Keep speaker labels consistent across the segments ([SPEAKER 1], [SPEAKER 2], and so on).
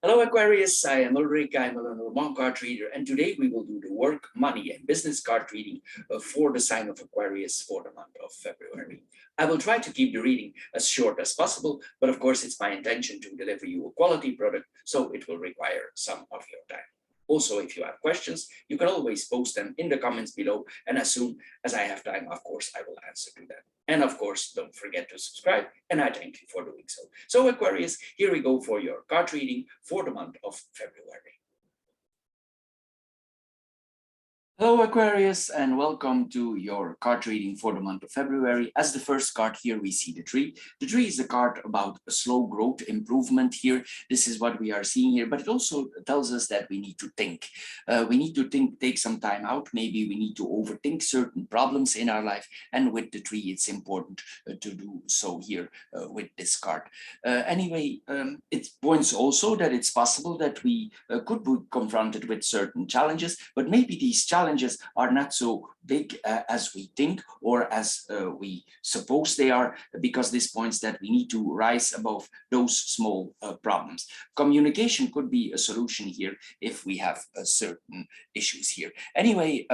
[SPEAKER 1] Hello Aquarius, I am Ulrich, I'm a Lenormand card reader, and today we will do the work, money and business card reading for the sign of Aquarius for the month of February. I will try to keep the reading as short as possible, but of course it's my intention to deliver you a quality product, so it will require some of your time. Also, if you have questions, you can always post them in the comments below, and as soon as I have time, of course, I will answer to them. And of course, don't forget to subscribe, and I thank you for doing so. So Aquarius, here we go for your card reading for the month of February. Hello Aquarius, and welcome to your card reading for the month of February. As the first card here, we see the tree. The tree is a card about a slow growth improvement here. This is what we are seeing here, but it also tells us that we need to think. We need to think, take some time out. Maybe we need to overthink certain problems in our life. And with the tree, it's important to do so here with this card. Anyway, it points also that it's possible that we could be confronted with certain challenges, but maybe these challenges are not so big as we think or as we suppose they are, because this points that we need to rise above those small problems. Communication could be a solution here if we have certain issues here. Anyway,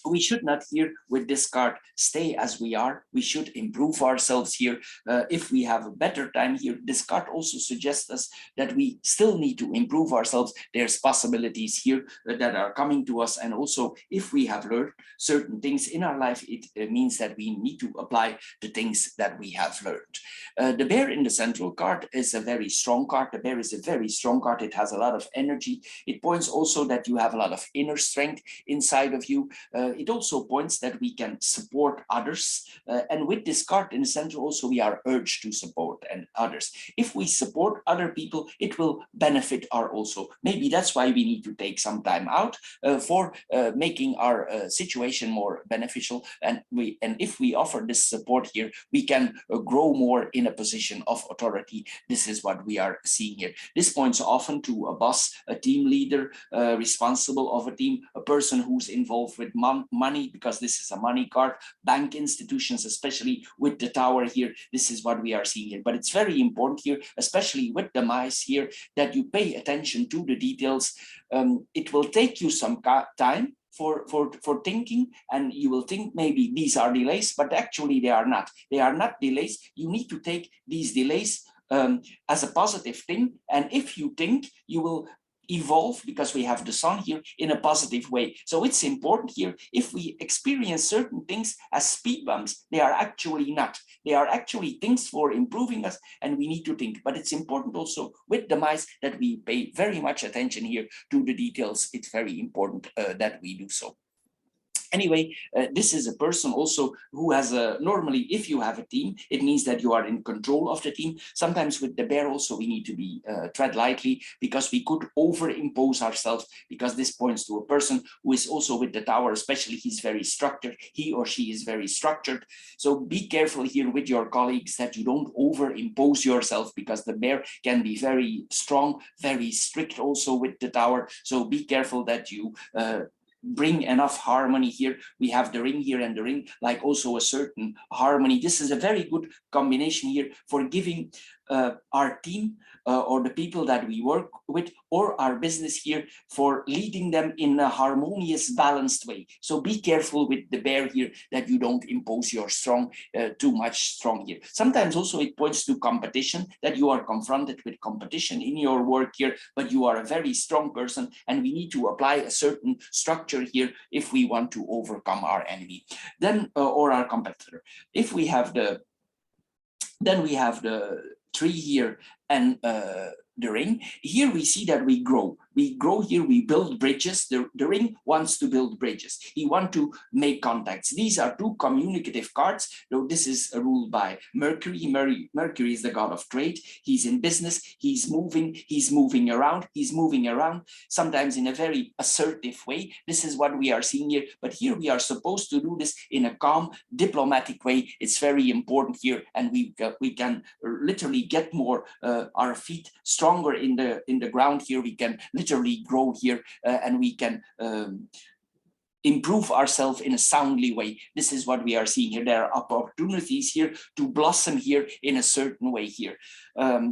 [SPEAKER 1] we should not here with this card stay as we are. We should improve ourselves here. If we have a better time here, this card also suggests us that we still need to improve ourselves. There's possibilities here that are coming to us. And also, if we have learned certain things in our life, it means that we need to apply the things that we have learned. The bear in the central card is a very strong card. The bear is a very strong card. It has a lot of energy. It points also that you have a lot of inner strength inside of you. It also points that we can support others. And with this card in the center also, we are urged to support others. If we support other people, it will benefit our also. Maybe that's why we need to take some time out for making our situation more beneficial. And if we offer this support here, we can grow more in a position of authority. This is what we are seeing here. This points often to a boss, a team leader, responsible of a team, a person who's involved with money, because this is a money card, bank institutions, especially with the tower here. This is what we are seeing here. But it's very important here, especially with the mice here, that you pay attention to the details. It will take you some time for thinking, and you will think maybe these are delays, but actually they are not. They are not delays. You need to take these delays as a positive thing. And if you think, you will evolve, because we have the sun here, in a positive way. So it's important here, if we experience certain things as speed bumps, they are actually not. They are actually things for improving us, and we need to think. But it's important also with the mice that we pay very much attention here to the details. It's very important that we do so. Anyway, this is a person also who has normally, if you have a team, it means that you are in control of the team. Sometimes with the bear also, we need to be tread lightly, because we could overimpose ourselves, because this points to a person who is also with the tower, especially he's very structured. He or she is very structured. So be careful here with your colleagues that you don't overimpose yourself, because the bear can be very strong, very strict also with the tower. So be careful that you bring enough harmony here. We have the ring here and the ring, like also a certain harmony. This is a very good combination here for giving our team or the people that we work with, or our business here, for leading them in a harmonious, balanced way. So be careful with the bear here that you don't impose your strong, too much strong here. Sometimes also it points to competition, that you are confronted with competition in your work here, but you are a very strong person, and we need to apply a certain structure here if we want to overcome our enemy, then or our competitor. If we have the, then we have the tree here and the ring. Here we see that we grow. We grow here, we build bridges. The ring wants to build bridges. He wants to make contacts. These are two communicative cards, though this is ruled by Mercury. Mercury is the god of trade. He's in business, he's moving around, sometimes in a very assertive way. This is what we are seeing here. But here we are supposed to do this in a calm, diplomatic way. It's very important here, and we can literally get more our feet stronger in the ground here. We can literally grow here, and we can improve ourselves in a soundly way. This is what we are seeing here. There are opportunities here to blossom here in a certain way here.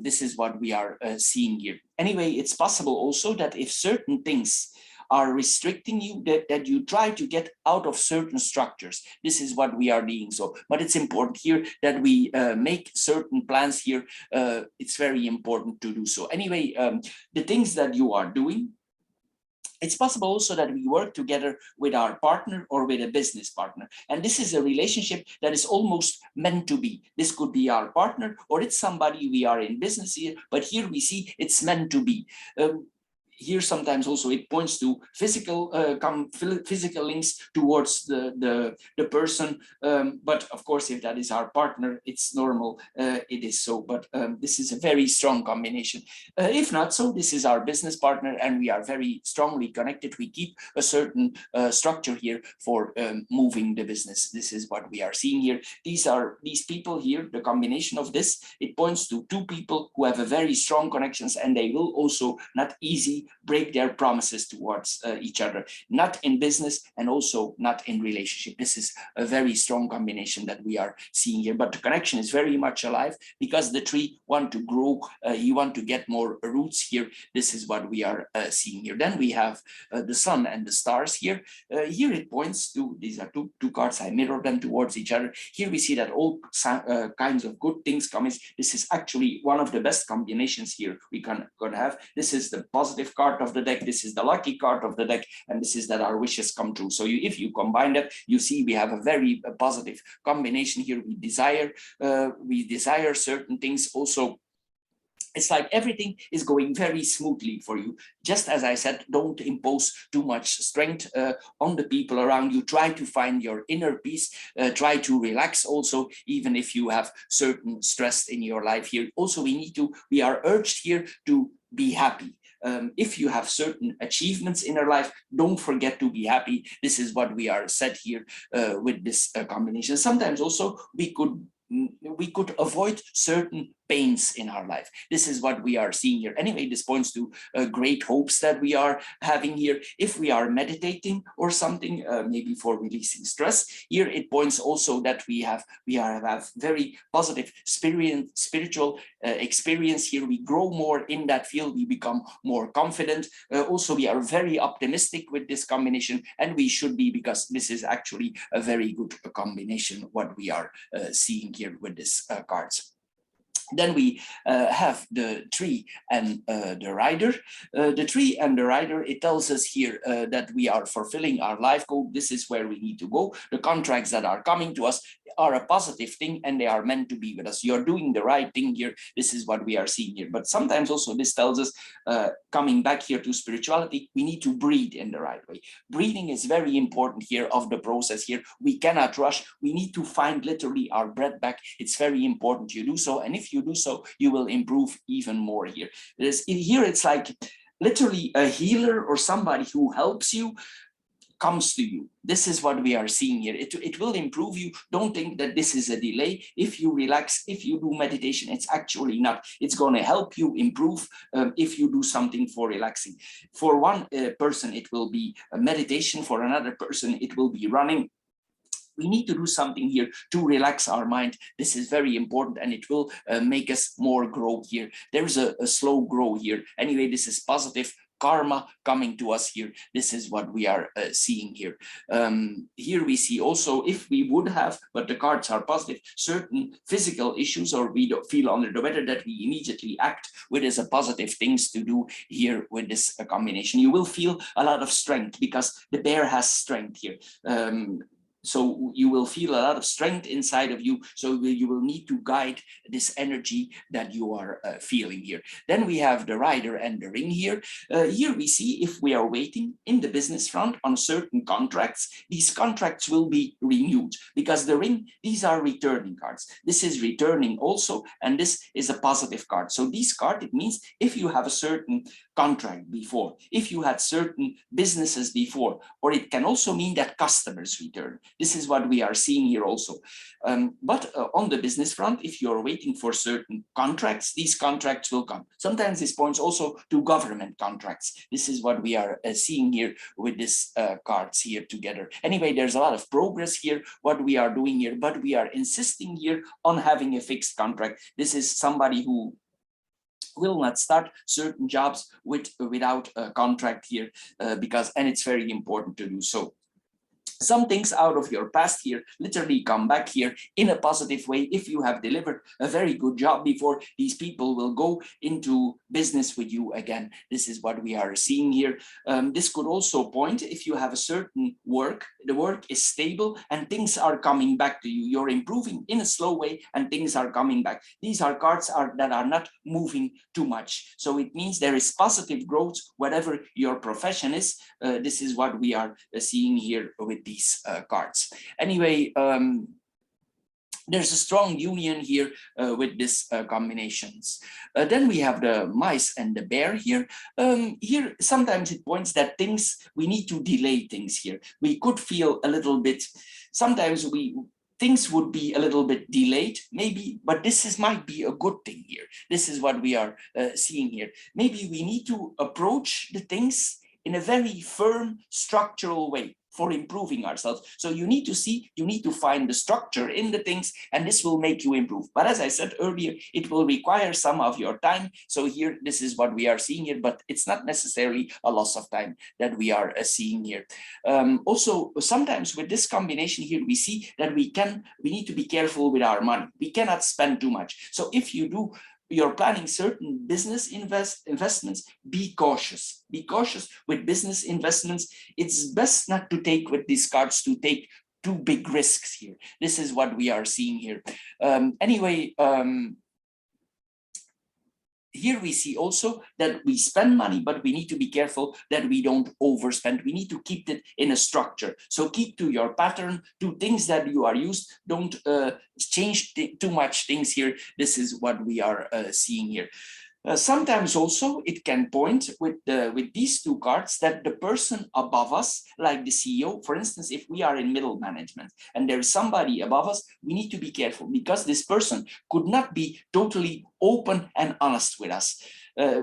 [SPEAKER 1] This is what we are seeing here. Anyway, it's possible also that if certain things are restricting you, that you try to get out of certain structures. This is what we are doing. So, but it's important here that we make certain plans here. It's very important to do so. Anyway, the things that you are doing, it's possible also that we work together with our partner or with a business partner. And this is a relationship that is almost meant to be. This could be our partner or it's somebody we are in business here, but here we see it's meant to be. Here sometimes also it points to physical physical links towards the person, but of course if that is our partner, it's normal, it is so, but this is a very strong combination. If not so, this is our business partner and we are very strongly connected. We keep a certain structure here for moving the business. This is what we are seeing here. These people here, the combination of this, it points to two people who have a very strong connections, and they will also not easy break their promises towards each other, not in business and also not in relationship. This is a very strong combination that we are seeing here, but the connection is very much alive because the tree want to grow, you want to get more roots here. This is what we are seeing here. Then we have the sun and the stars here. Here it points to, these are two cards, I mirror them towards each other. Here we see that all kinds of good things come. This is actually one of the best combinations here we can have. This is the positive card of the deck, this is the lucky card of the deck, and this is that our wishes come true. So if you combine that, you see we have a very positive combination here. We desire certain things also. It's like everything is going very smoothly for you. Just as I said, don't impose too much strength on the people around you. Try to find your inner peace. Try to relax also, even if you have certain stress in your life here. Also, we are urged here to be happy. If you have certain achievements in our life, don't forget to be happy. This is what we are said here with this combination. Sometimes also we could avoid certain pains in our life. This is what we are seeing here. Anyway, this points to great hopes that we are having here. If we are meditating or something, maybe for releasing stress, here it points also that we have very positive spiritual experience here. We grow more in that field. We become more confident. Also, we are very optimistic with this combination, and we should be, because this is actually a very good combination, what we are seeing here with this cards. Then we have the tree and the rider. The tree and the rider, it tells us here that we are fulfilling our life goal. This is where we need to go. The contracts that are coming to us are a positive thing, and they are meant to be with us. You're doing the right thing here. This is what we are seeing here. But sometimes also this tells us, coming back here to spirituality, we need to breathe in the right way. Breathing is very important here of the process here. We cannot rush. We need to find literally our breath back. It's very important you do so. And if you do so, you will improve even more here. Here it's like literally a healer or somebody who helps you comes to you. This is what we are seeing here. It will improve you. Don't think that this is a delay. If you relax, if you do meditation, it's actually not. It's going to help you improve if you do something for relaxing. For one person, it will be a meditation. For another person, it will be running. We need to do something here to relax our mind. This is very important, and it will make us more grow here. There is a slow grow here. Anyway, this is positive karma coming to us here. This is what we are seeing here. Here we see also, if we would have, but the cards are positive, certain physical issues, or we don't feel under the weather, that we immediately act with as a positive things to do here with this combination. You will feel a lot of strength because the bear has strength here. So you will feel a lot of strength inside of you. So you will need to guide this energy that you are feeling here. Then we have the rider and the ring here. Here we see if we are waiting in the business front on certain contracts, these contracts will be renewed, because the ring, these are returning cards. This is returning also, and this is a positive card. So this card, it means if you have a certain contract before, if you had certain businesses before, or it can also mean that customers return. This is what we are seeing here also. But on the business front, if you're waiting for certain contracts, these contracts will come. Sometimes this points also to government contracts. This is what we are seeing here with this cards here together. Anyway, there's a lot of progress here, what we are doing here, but we are insisting here on having a fixed contract. This is somebody who will not start certain jobs without a contract here, and it's very important to do so. Some things out of your past here literally come back here in a positive way. If you have delivered a very good job before, these people will go into business with you again. This is what we are seeing here. This could also point, if you have a certain work, the work is stable and things are coming back to you. You're improving in a slow way and things are coming back. These are cards that are not moving too much. So it means there is positive growth, whatever your profession is. This is what we are seeing here with these cards. Anyway, there's a strong union here with these combinations. Then we have the mice and the bear here. Here, sometimes it points that we need to delay things here. We could feel a little bit, sometimes things would be a little bit delayed, maybe, but might be a good thing here. This is what we are seeing here. Maybe we need to approach the things in a very firm, structural way for improving ourselves. So you need to find the structure in the things, and this will make you improve. But as I said earlier, it will require some of your time. So here, this is what we are seeing here, but it's not necessarily a loss of time that we are seeing here. Also, sometimes with this combination here, we see that we need to be careful with our money. We cannot spend too much. So if you're planning certain business investments, be cautious. Be cautious with business investments. It's best not to take with these cards to take too big risks here. This is what we are seeing here. Anyway, here we see also that we spend money, but we need to be careful that we don't overspend. We need to keep it in a structure. So keep to your pattern, to things that you are used. Don't change too much things here. This is what we are seeing here. Sometimes also it can point with these two cards that the person above us, like the CEO, for instance, if we are in middle management and there is somebody above us, we need to be careful because this person could not be totally open and honest with us.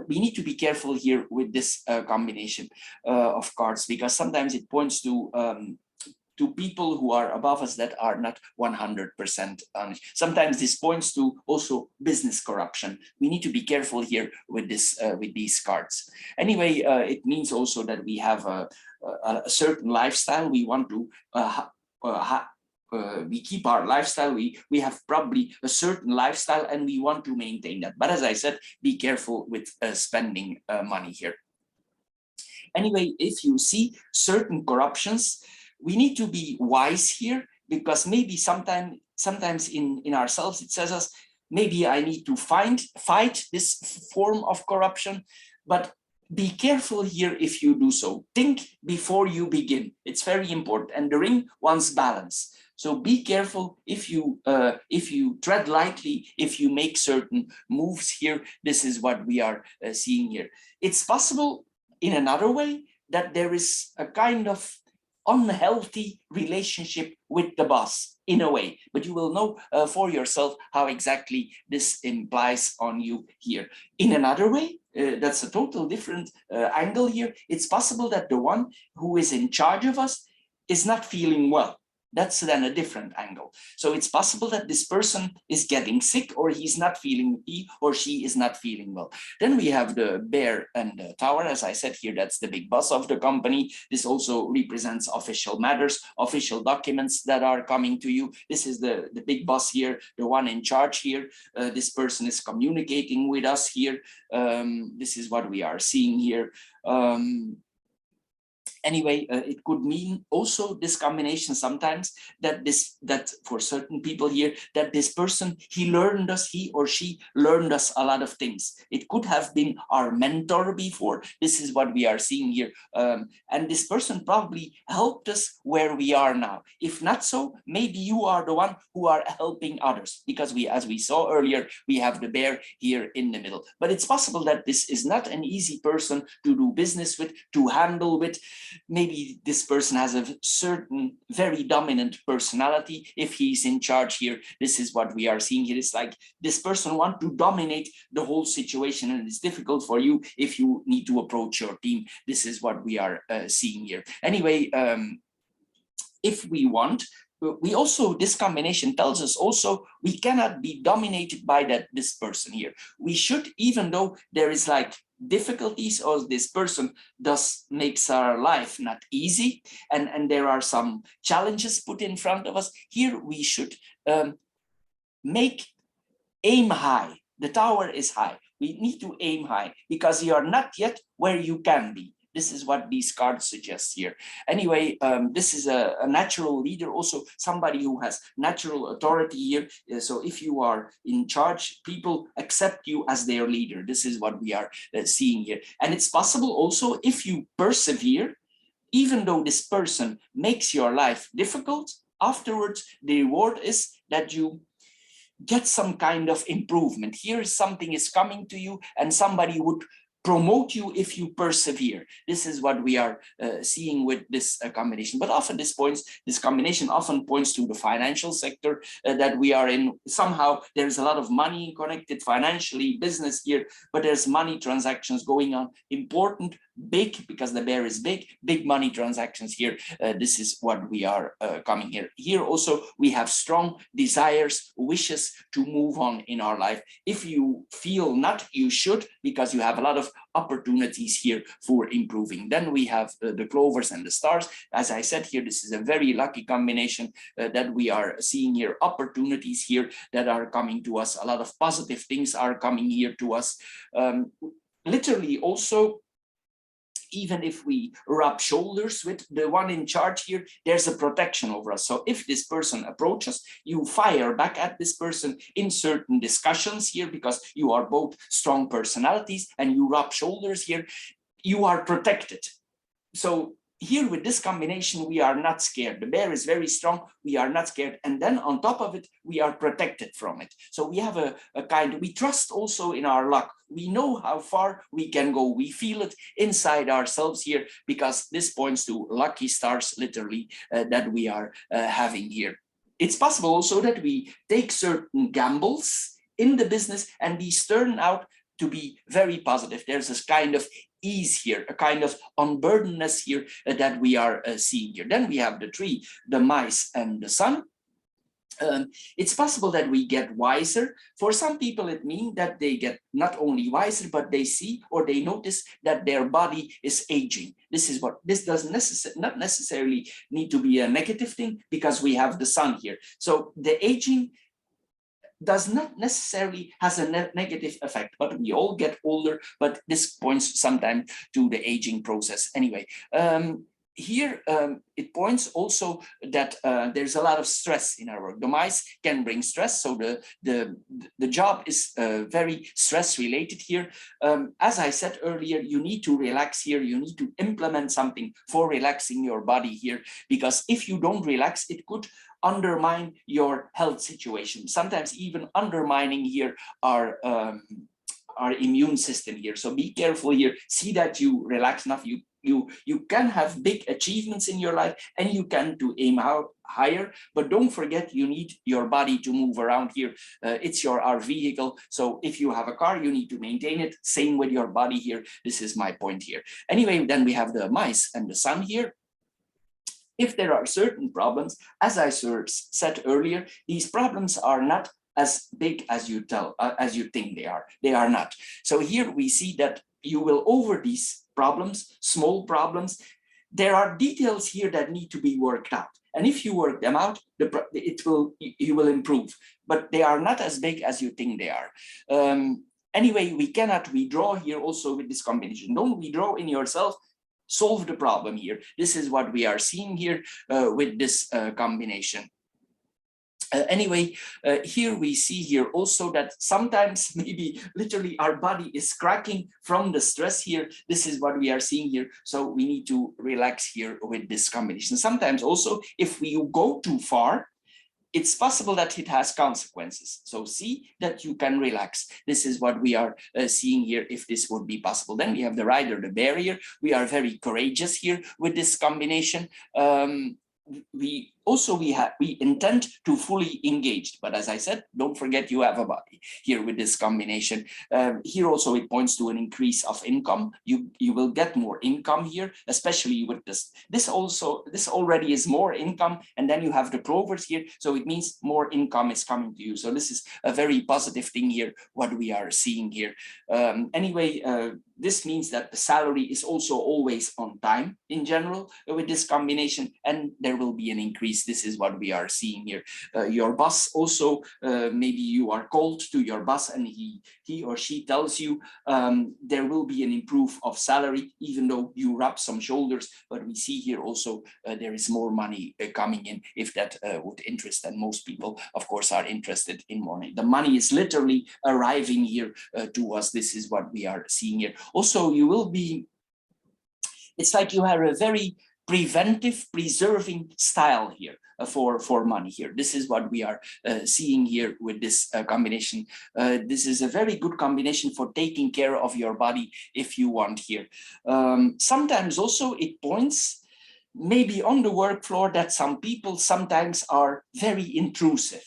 [SPEAKER 1] We need to be careful here with this combination of cards, because sometimes it points to people who are above us that are not 100% honest. Sometimes this points to also business corruption. We need to be careful here with these cards. Anyway, it means also that we have a certain lifestyle. We want to we keep our lifestyle. We have probably a certain lifestyle and we want to maintain that. But as I said, be careful with spending money here. Anyway, if you see certain corruptions, we need to be wise here, because maybe sometimes in ourselves it says us, maybe I need to fight this form of corruption, but be careful here if you do so. Think before you begin. It's very important. And the ring wants balance. So be careful if you tread lightly, if you make certain moves here. This is what we are seeing here. It's possible in another way that there is a kind of unhealthy relationship with the boss in a way, but you will know for yourself how exactly this implies on you here. In another way, that's a total different angle here. It's possible that the one who is in charge of us is not feeling well. That's then a different angle. So it's possible that this person is getting sick, or he or she is not feeling well. Then we have the bear and the tower. As I said here, that's the big boss of the company. This also represents official matters, official documents that are coming to you. This is the big boss here, the one in charge here. This person is communicating with us here. This is what we are seeing here. Anyway, it could mean also this combination sometimes that for certain people here, that this person, he or she learned us a lot of things. It could have been our mentor before. This is what we are seeing here. And this person probably helped us where we are now. If not so, maybe you are the one who are helping others, because as we saw earlier, we have the bear here in the middle. But it's possible that this is not an easy person to do business with, to handle with. maybe this person has a certain very dominant personality. If he's in charge here, this is what we are seeing here. It's like this person wants to dominate the whole situation, and it's difficult for you if you need to approach your team. This is what we are seeing here. Anyway, if we want, we also, this combination tells us also we cannot be dominated by this person here. We should, even though there is like difficulties or this person makes our life not easy, and there are some challenges put in front of us, here we should aim high. The tower is high. We need to aim high because you are not yet where you can be. This is what these cards suggest here. Anyway, this is a natural leader, also somebody who has natural authority here. So if you are in charge, people accept you as their leader. This is what we are seeing here. And it's possible also if you persevere, even though this person makes your life difficult, afterwards the reward is that you get some kind of improvement. Here something is coming to you and somebody would promote you if you persevere. This is what we are seeing with this combination. But often this combination often points to the financial sector that we are in. Somehow there's a lot of money connected financially, business here, but there's money transactions going on, important, big, because the bear is big money transactions here. This is what we are coming here. Here also we have strong desires, wishes to move on in our life. If you feel not, you should, because you have a lot of opportunities here for improving. Then we have the clovers and the stars. As I said here, this is a very lucky combination that we are seeing here. Opportunities here that are coming to us. A lot of positive things are coming here to us. Literally also, even if we rub shoulders with the one in charge here, there's a protection over us. So if this person approaches, you fire back at this person in certain discussions here, because you are both strong personalities and you rub shoulders here, you are protected. So here with this combination, we are not scared. The bear is very strong. We are not scared. And then on top of it, we are protected from it. So we have a kind, we trust also in our luck. We know how far we can go. We feel it inside ourselves here, because this points to lucky stars, literally, that we are having here. It's possible also that we take certain gambles in the business and these turn out to be very positive. There's this kind of ease here, a kind of unburdenedness here that we are seeing here. Then we have the tree, the mice, and the sun. It's possible that we get wiser. For some people, it means that they get not only wiser, but they see or they notice that their body is aging. This does not necessarily need to be a negative thing, because we have the sun here. So the aging does not necessarily has a negative effect, but we all get older, but this points sometimes to the aging process. Anyway, here it points also that there's a lot of stress in our work. The mice can bring stress, so the job is very stress related here. As I said earlier, you need to relax here. You need to implement something for relaxing your body here, because if you don't relax, it could undermine your health situation, sometimes even undermining here our immune system here. So be careful here. See that you relax enough. You can have big achievements in your life and you can aim out higher, but don't forget you need your body to move around here. It's our vehicle. So if you have a car, you need to maintain it. Same with your body here. This is my point here. Anyway, then we have the mice and the sun here. If there are certain problems, as I said earlier, these problems are not as big as you think they are. They are not. So here we see that you will, over these problems, small problems, there are details here that need to be worked out. And if you work them out, you will improve. But they are not as big as you think they are. Anyway, we cannot withdraw here also with this combination. Don't withdraw in yourself. Solve the problem here. This is what we are seeing here with this combination. Anyway, here we see here also that sometimes maybe literally our body is cracking from the stress here. This is what we are seeing here. So we need to relax here with this combination. Sometimes also if you go too far, it's possible that it has consequences. So see that you can relax. This is what we are seeing here, if this would be possible. Then we have the rider, the barrier. We are very courageous here with this combination. We intend to fully engage, but as I said, don't forget you have a body here with this combination. Here also it points to an increase of income. You will get more income here, especially with this. This already is more income, and then you have the plovers here, so it means more income is coming to you. So this is a very positive thing here, what we are seeing here. Anyway, this means that the salary is also always on time in general with this combination, and there will be an increase. This is what we are seeing here. Your boss also, maybe you are called to your boss and he or she tells you there will be an improve of salary, even though you rub some shoulders. But we see here also there is more money coming in, if that would interest, and most people of course are interested in money. The money is literally arriving here to us. This is what we are seeing here. Also, you will be, it's like you have a very preventive, preserving style here for money here. This is what we are seeing here with this combination. This is a very good combination for taking care of your body if you want here. Sometimes also it points maybe on the work floor that some people sometimes are very intrusive.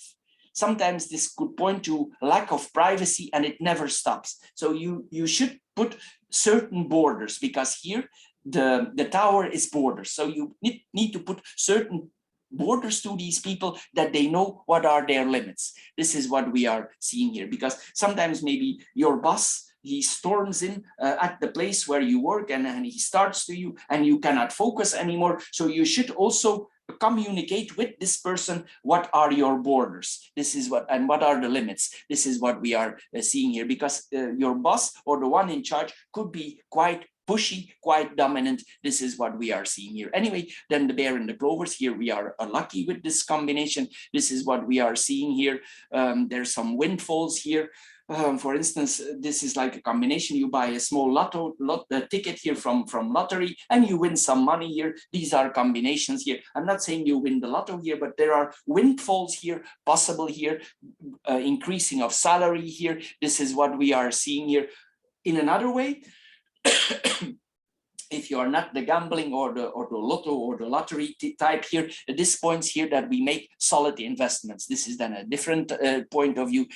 [SPEAKER 1] Sometimes this could point to lack of privacy, and it never stops. So you should put certain borders, because here the tower is borders. So you need to put certain borders to these people, that they know what are their limits. This is what we are seeing here, because sometimes maybe your boss, he storms in at the place where you work, and he starts to you, and you cannot focus anymore. So you should also communicate with this person what are your borders. This is what, and what are the limits. This is what we are seeing here, because your boss or the one in charge could be quite pushy, quite dominant. This is what we are seeing here. Anyway, then the bear and the clovers, here we are lucky with this combination. This is what we are seeing here. There's some windfalls here. For instance, this is like a combination. You buy a small lotto ticket here from lottery, and you win some money here. These are combinations here. I'm not saying you win the lotto here, but there are windfalls here possible here, increasing of salary here. This is what we are seeing here. In another way, if you are not the gambling or the lotto or the lottery type here, this points here that we make solid investments. This is then a different point of view.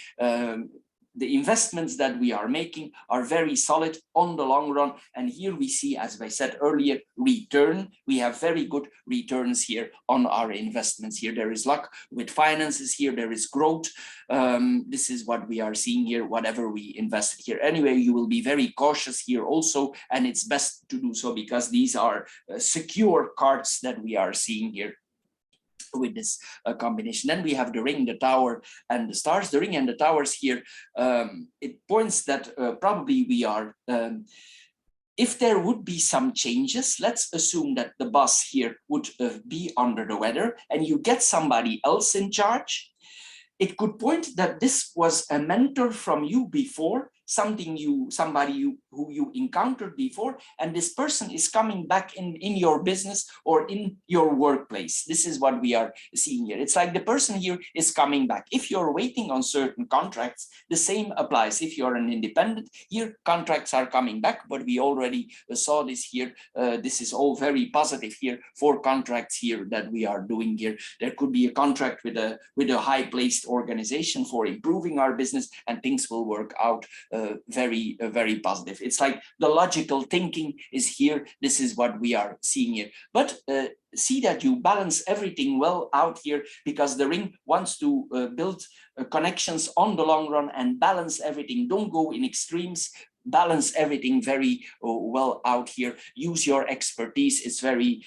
[SPEAKER 1] The investments that we are making are very solid on the long run. And here we see, as I said earlier, return. We have very good returns here on our investments here. There is luck with finances here. There is growth. This is what we are seeing here, whatever we invested here. Anyway, you will be very cautious here also. And it's best to do so, because these are secure cards that we are seeing here with this combination. Then we have the ring, the tower, and the stars. The ring and the towers here, it points that probably we are, if there would be some changes, let's assume that the boss here would be under the weather and you get somebody else in charge. It could point that this was a mentor from you before, somebody who you encountered before, and this person is coming back in your business or in your workplace. This is what we are seeing here. It's like the person here is coming back. If you're waiting on certain contracts, the same applies. If you're an independent, here contracts are coming back, but we already saw this here. This is all very positive here for contracts here that we are doing here. There could be a contract with a high-placed organization for improving our business, and things will work out very positive. It's like the logical thinking is here. This is what we are seeing here. But see that you balance everything well out here, because the ring wants to build connections on the long run and balance everything. Don't go in extremes. Balance everything very well out here. Use your expertise. It's very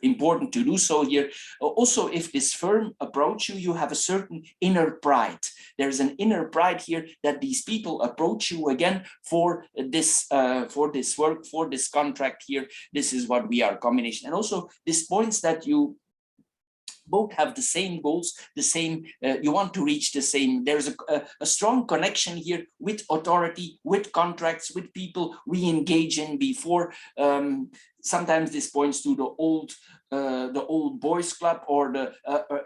[SPEAKER 1] important to do so here. Also, if this firm approach you, you have a certain inner pride. There's an inner pride here that these people approach you again for this work, for this contract here. This is what we are combination. And also this points that you both have the same goals, the same, you want to reach the same. There's a strong connection here with authority, with contracts, with people we engage in before. sometimes this points to the old boys club, or the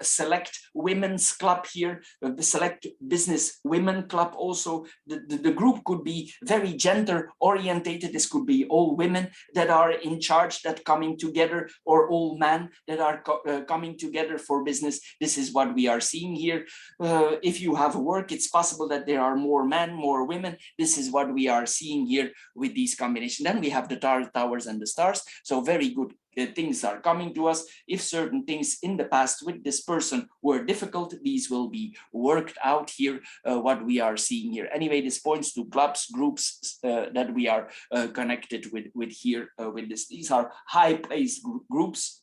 [SPEAKER 1] select women's club here, the select business women club. Also, the group could be very gender orientated. This could be all women that are in charge, that coming together, or all men that are coming together for business. This is what we are seeing here. If you have work, it's possible that there are more men, more women. This is what we are seeing here with these combinations. Then we have the towers and the stars. So very good things are coming to us. If certain things in the past with this person were difficult, these will be worked out here, what we are seeing here. Anyway, this points to clubs, groups that we are connected with here with this. These are high placed groups.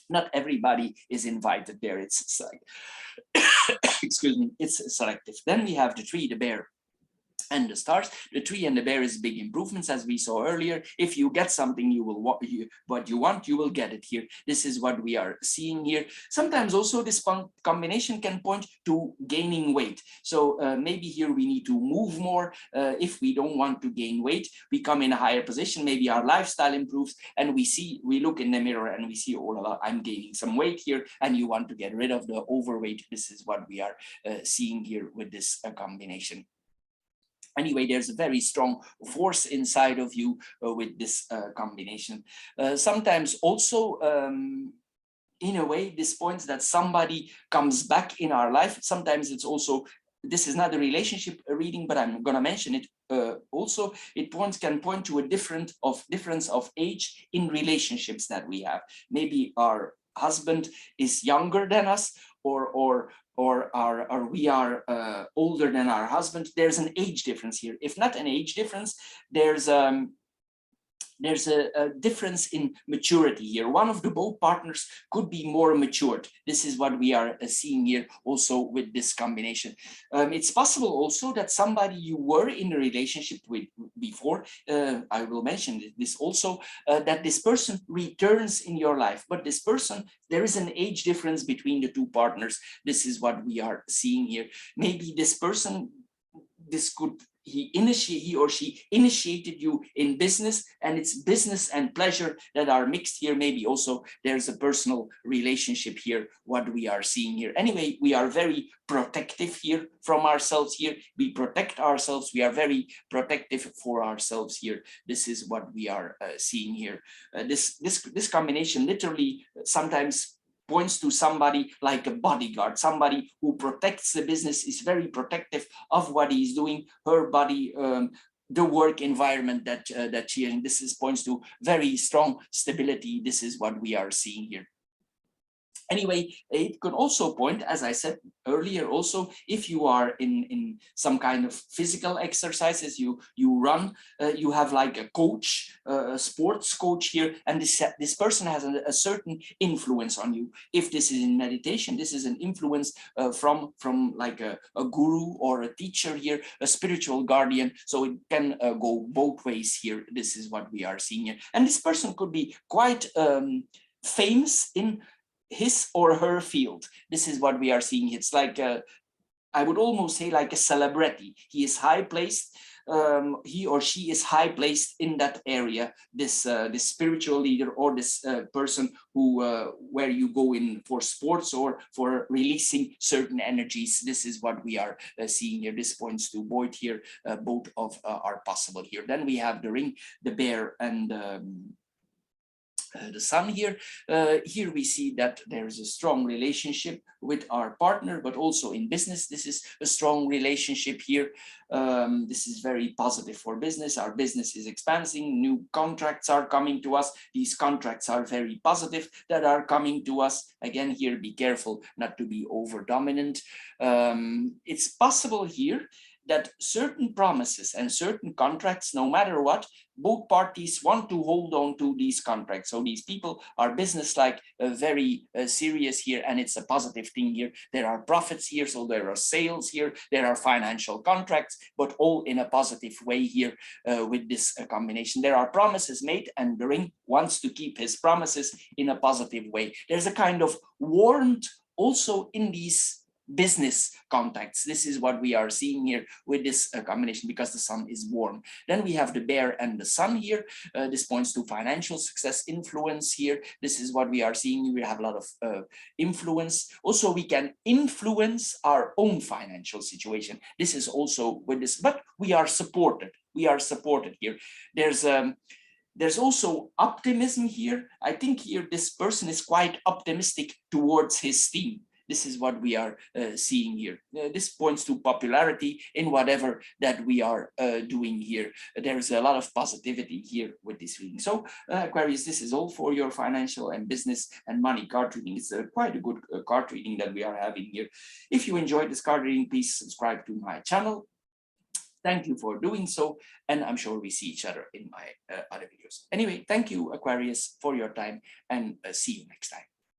[SPEAKER 1] Not everybody is invited there. It's like, excuse me, it's selective. Then we have the tree, the bear, and the stars. The tree and the bear is big improvements, as we saw earlier. If you get something, you will what you want, you will get it here. This is what we are seeing here. Sometimes also this combination can point to gaining weight. So maybe here we need to move more. If we don't want to gain weight, we come in a higher position. Maybe our lifestyle improves, and we look in the mirror and we see, oh, I'm gaining some weight here, and you want to get rid of the overweight. This is what we are seeing here with this combination. Anyway, there's a very strong force inside of you with this combination. Sometimes also, in a way, this points that somebody comes back in our life. Sometimes it's also, this is not a relationship reading, but I'm going to mention it also. It can point to a difference of age in relationships that we have. Maybe our husband is younger than us, or we are older than our husband. There's an age difference here. If not an age difference, there's a difference in maturity here. One of the both partners could be more matured. This is what we are seeing here also with this combination. It's possible also that somebody you were in a relationship with before, I will mention this also, that this person returns in your life, but this person, there is an age difference between the two partners. This is what we are seeing here. Maybe this person, he or she initiated you in business, and it's business and pleasure that are mixed here. Maybe also there's a personal relationship here, what we are seeing here. Anyway, we are very protective here from ourselves here. We protect ourselves. We are very protective for ourselves here. This is what we are seeing here. This combination literally sometimes points to somebody like a bodyguard, somebody who protects the business, is very protective of what he's doing, her body, the work environment that she is in. This points to very strong stability. This is what we are seeing here. Anyway, it could also point, as I said earlier, also if you are in some kind of physical exercises, you run, you have like a coach, a sports coach here, and this person has a certain influence on you. If this is in meditation, this is an influence from like a guru or a teacher here, a spiritual guardian. So it can go both ways here. This is what we are seeing here. And this person could be quite famous in his or her field. This is what we are seeing. It's like I would almost say like a celebrity. He is high placed. He or she is high placed in that area. This spiritual leader, or this person who where you go in for sports or for releasing certain energies. This is what we are seeing here. This points to both here. Both of are possible here. Then we have the ring, the bear, and the sun here. Here we see that there is a strong relationship with our partner, but also in business, this is a strong relationship here. This is very positive for business. Our business is expanding. New contracts are coming to us. These contracts are very positive that are coming to us. Again, here, be careful not to be over dominant. It's possible here that certain promises and certain contracts, no matter what, both parties want to hold on to these contracts. So these people are business-like, very serious here, and it's a positive thing here. There are profits here, so there are sales here, there are financial contracts, but all in a positive way here with this combination. There are promises made, and the ring wants to keep his promises in a positive way. There's a kind of warmth also in these business contacts. This is what we are seeing here with this combination, because the sun is warm. Then we have the bear and the sun here. This points to financial success, influence here. This is what we are seeing. We have a lot of influence. Also, we can influence our own financial situation. This is also with this, but we are supported. We are supported here. There's also optimism here. I think here this person is quite optimistic towards his team. This is what we are seeing here. This points to popularity in whatever that we are doing here. There's a lot of positivity here with this reading. So Aquarius, this is all for your financial and business and money card reading. It's quite a good card reading that we are having here. If you enjoyed this card reading, please subscribe to my channel. Thank you for doing so, and I'm sure we see each other in my other videos. Anyway, thank you, Aquarius, for your time, and see you next time.